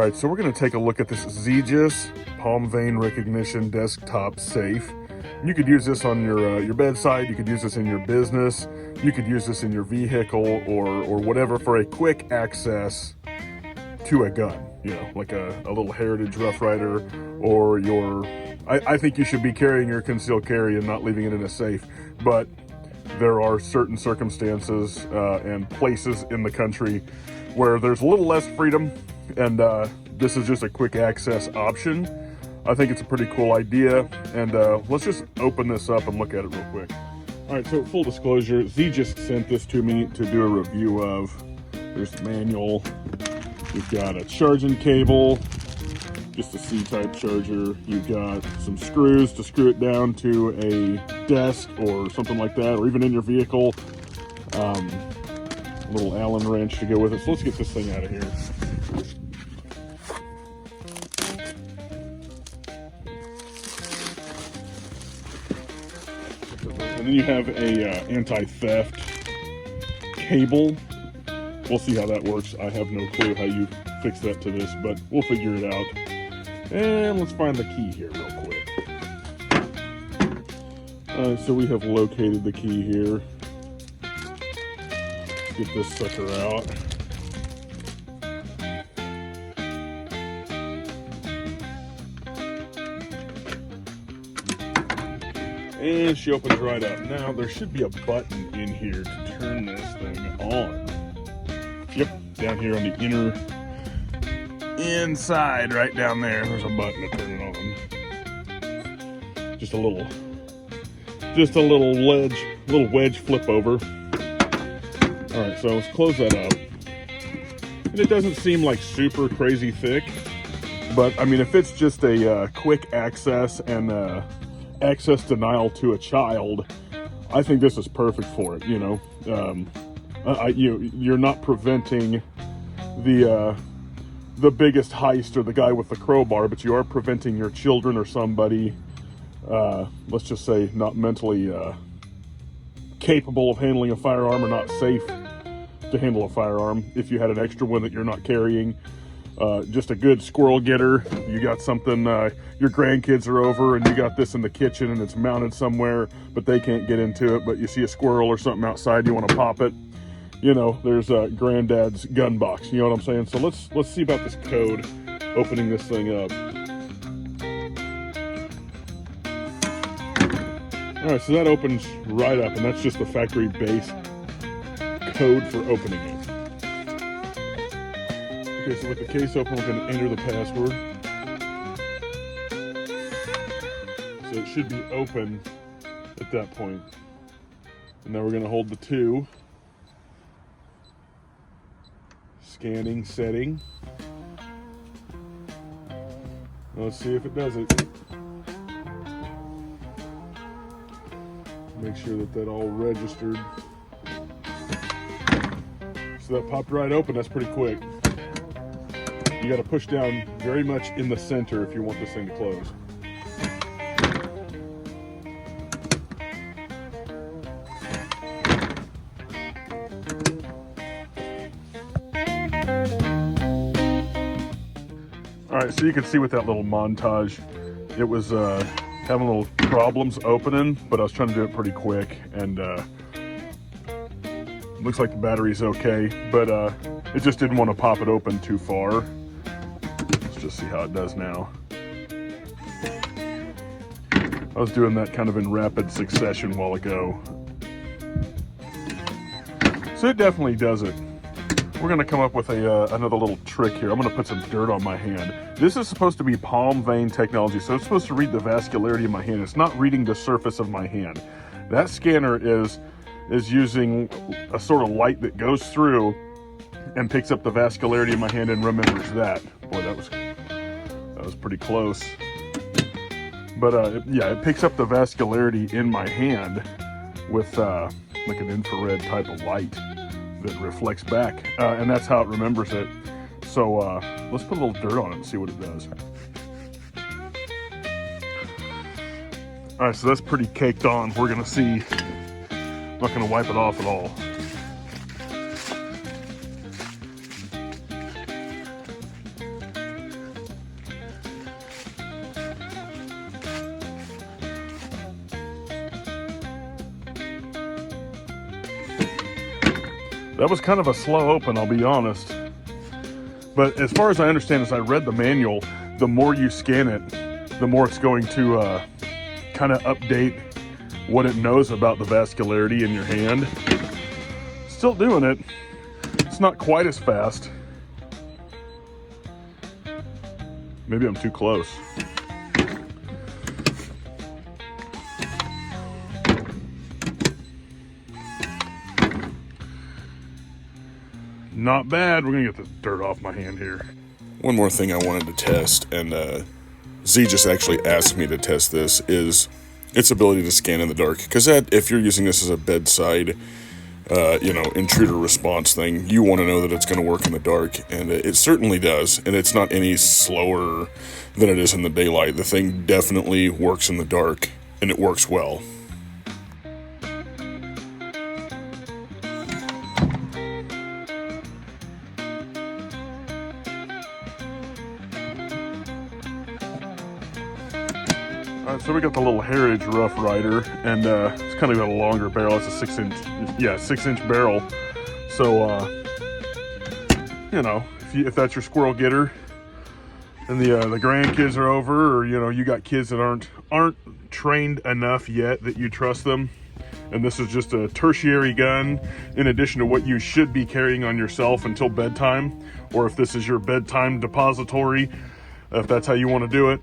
right, so we're going to take a look at this Xegis palm vein recognition desktop safe. You could use this on your bedside. You could use this in your business. You could use this in your vehicle or whatever for a quick access to a gun. You know, like a little Heritage Rough Rider, or your. I think you should be carrying your concealed carry and not leaving it in a safe. But there are certain circumstances and places in the country where there's a little less freedom, and this is just a quick access option. I think it's a pretty cool idea, and let's just open this up and look at it real quick. All right, so full disclosure, Xegis sent this to me to do a review of. There's the manual. We've got a charging cable, just a C-type charger. You've got some screws to screw it down to a desk or something like that, or even in your vehicle. A little Allen wrench to go with it. So let's get this thing out of here. And then you have a anti-theft cable. We'll see how that works. I have no clue how you fix that to this, but we'll figure it out. And let's find the key here real quick. So we have located the key here. Let's get this sucker out. And she opens right up. Now, there should be a button in here to turn this thing on. Yep, down here on the inner inside, right down there, there's a button to turn it on. Just a little wedge flip over. All right, so let's close that up. And it doesn't seem like super crazy thick, but I mean, if it's just a quick access and access denial to a child, I think this is perfect for it. You know, you're not preventing the biggest heist or the guy with the crowbar, but you are preventing your children or somebody, let's just say, not mentally capable of handling a firearm or not safe to handle a firearm. If you had an extra one that you're not carrying, just a good squirrel getter. You got something, your grandkids are over and you got this in the kitchen and it's mounted somewhere, but they can't get into it, but you see a squirrel or something outside, you want to pop it. You know, there's granddad's gun box, you know what I'm saying? So let's see about this code, opening this thing up. All right, so that opens right up, and that's just the factory base code for opening it. Okay, so with the case open, we're going to enter the password. So it should be open at that point. And now we're going to hold the 2. Scanning, setting. Let's see if it does it. Make sure that all registered. So that popped right open. That's pretty quick. You got to push down very much in the center if you want this thing to close. All right, so you can see with that little montage, it was having little problems opening, but I was trying to do it pretty quick, and looks like the battery's okay, but it just didn't want to pop it open too far. Let's just see how it does now. I was doing that kind of in rapid succession a while ago. So it definitely does it. We're going to come up with another little trick here. I'm going to put some dirt on my hand. This is supposed to be palm vein technology, so it's supposed to read the vascularity of my hand. It's not reading the surface of my hand. That scanner is using a sort of light that goes through and picks up the vascularity of my hand and remembers that. Boy, that was pretty close. But yeah, it picks up the vascularity in my hand with like an infrared type of light that reflects back, and that's how it remembers it. So let's put a little dirt on it and see what it does. All right, so that's pretty caked on. We're gonna see. I'm not gonna wipe it off at all. That was kind of a slow open, I'll be honest. But as far as I understand, as I read the manual, the more you scan it, the more it's going to kind of update what it knows about the vascularity in your hand. Still doing it. It's not quite as fast. Maybe I'm too close. Not bad. We're gonna get the dirt off my hand here. One more thing I wanted to test, and Xegis actually asked me to test this, is its ability to scan in the dark. Because if you're using this as a bedside, intruder response thing, you want to know that it's going to work in the dark, and it certainly does. And it's not any slower than it is in the daylight. The thing definitely works in the dark, and it works well. Alright, so we got the little Heritage Rough Rider, and it's kind of got a longer barrel. It's a 6-inch barrel. So, if that's your squirrel getter, and the grandkids are over, or you got kids that aren't trained enough yet that you trust them, and this is just a tertiary gun in addition to what you should be carrying on yourself until bedtime, or if this is your bedtime depository, if that's how you want to do it.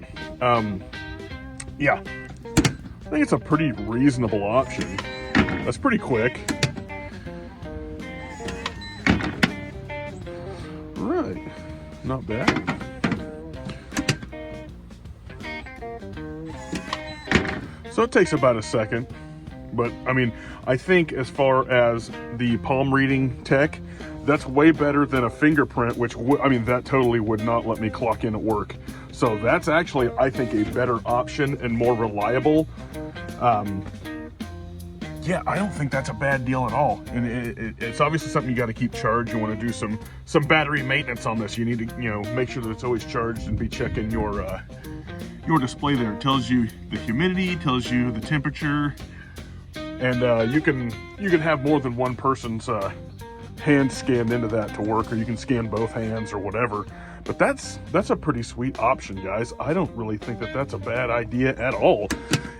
Yeah, I think it's a pretty reasonable option. That's pretty quick. Right, not bad. So it takes about a second, but I mean, I think as far as the palm reading tech, that's way better than a fingerprint, which that totally would not let me clock in at work. So that's actually, I think, a better option and more reliable. Yeah, I don't think that's a bad deal at all. And it's obviously something you got to keep charged. You want to do some battery maintenance on this. You need to, make sure that it's always charged and be checking your display there. It tells you the humidity, tells you the temperature, and you can have more than one person's hand scanned into that to work, or you can scan both hands or whatever. But that's a pretty sweet option, guys. I don't really think that that's a bad idea at all.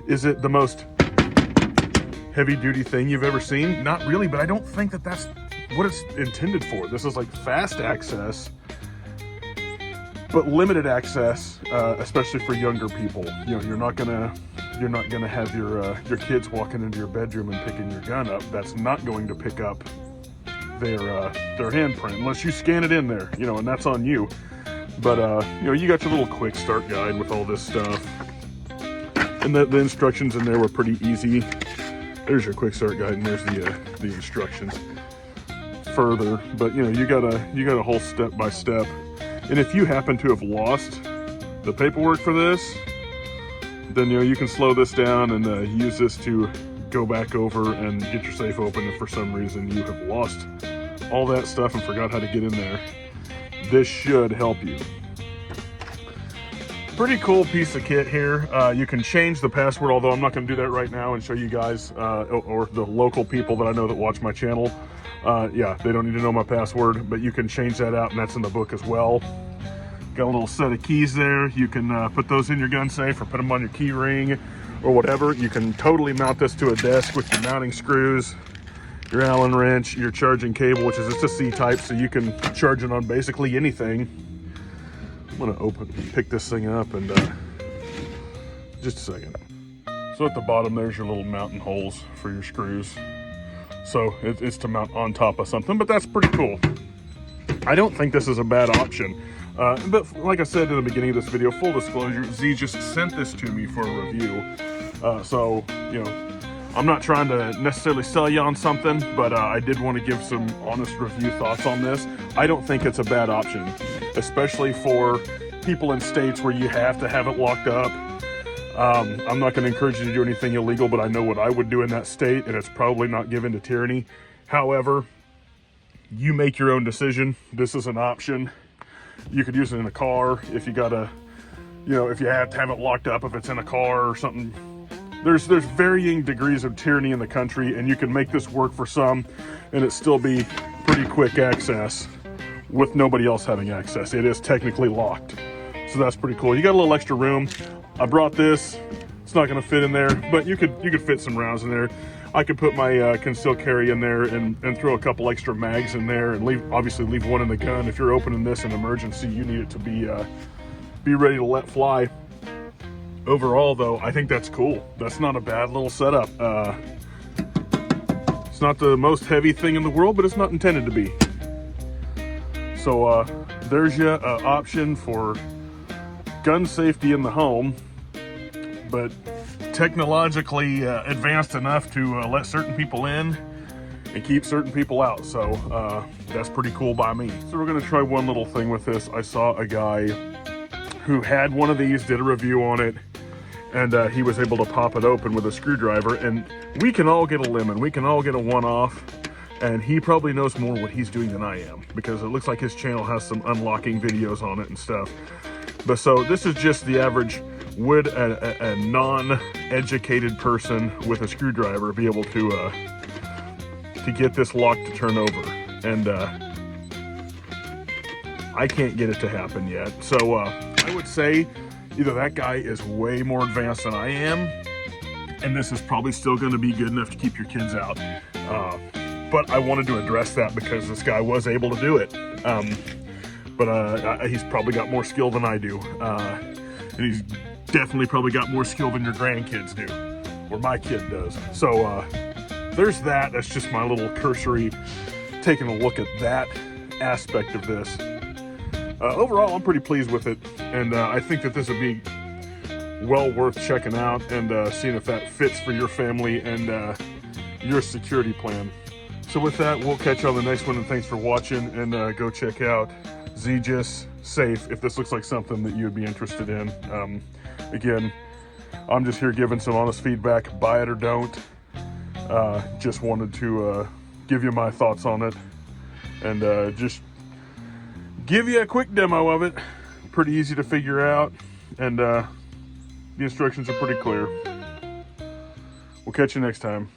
Is it the most heavy-duty thing you've ever seen? Not really, but I don't think that that's what it's intended for. This is like fast access, but limited access, especially for younger people. You're not gonna have your kids walking into your bedroom and picking your gun up. That's not going to pick up their handprint unless you scan it in there, and that's on you. But you got your little quick start guide with all this stuff, and the instructions in there were pretty easy. There's your quick start guide, and there's the instructions further. But you got a whole step by step. And if you happen to have lost the paperwork for this, then you can slow this down and use this to go back over and get your safe open. If for some reason you have lost all that stuff and forgot how to get in there, this should help you. Pretty cool piece of kit here. You can change the password, although I'm not going to do that right now and show you guys or the local people that I know that watch my channel. Yeah, they don't need to know my password, but you can change that out, and that's in the book as well. Got a little set of keys there. You can put those in your gun safe or put them on your key ring or whatever. You can totally mount this to a desk with your mounting screws, your Allen wrench, your charging cable, which is just a C-type, so you can charge it on basically anything. I'm gonna pick this thing up and just a second. So at the bottom, there's your little mounting holes for your screws. So it's to mount on top of something, but that's pretty cool. I don't think this is a bad option. But like I said in the beginning of this video, full disclosure, Xegis sent this to me for a review. So, I'm not trying to necessarily sell you on something, but I did want to give some honest review thoughts on this. I don't think it's a bad option, especially for people in states where you have to have it locked up. I'm not going to encourage you to do anything illegal, but I know what I would do in that state, and it's probably not given to tyranny. However, you make your own decision. This is an option. You could use it in a car if you gotta, if you have to have it locked up, if it's in a car or something. There's varying degrees of tyranny in the country, and you can make this work for some and it still be pretty quick access with nobody else having access. It is technically locked. So that's pretty cool. You got a little extra room. I brought this. It's not gonna fit in there, but you could fit some rounds in there. I could put my concealed carry in there and throw a couple extra mags in there and obviously leave one in the gun. If you're opening this in emergency, you need it to be ready to let fly. Overall though, I think that's cool. That's not a bad little setup. It's not the most heavy thing in the world, but it's not intended to be. So there's your option for gun safety in the home, but technologically advanced enough to let certain people in and keep certain people out. So that's pretty cool by me. So we're gonna try one little thing with this. I saw a guy who had one of these, did a review on it, and he was able to pop it open with a screwdriver. And we can all get a lemon, we can all get a one-off, and he probably knows more what he's doing than I am, because it looks like his channel has some unlocking videos on it and stuff. But so this is just the average, would a non-educated person with a screwdriver be able to get this lock to turn over? And I can't get it to happen yet. So I would say either that guy is way more advanced than I am, and this is probably still going to be good enough to keep your kids out. But I wanted to address that because this guy was able to do it. But he's probably got more skill than I do. And he's definitely probably got more skill than your grandkids do, or my kid does. So there's that. That's just my little cursory taking a look at that aspect of this. Overall, I'm pretty pleased with it, and I think that this would be well worth checking out and seeing if that fits for your family and your security plan. So with that, we'll catch you on the next one, and thanks for watching, and go check out Xegis Safe if this looks like something that you would be interested in. Again, I'm just here giving some honest feedback, buy it or don't. Just wanted to give you my thoughts on it, and just give you a quick demo of it. Pretty easy to figure out, and the instructions are pretty clear. We'll catch you next time.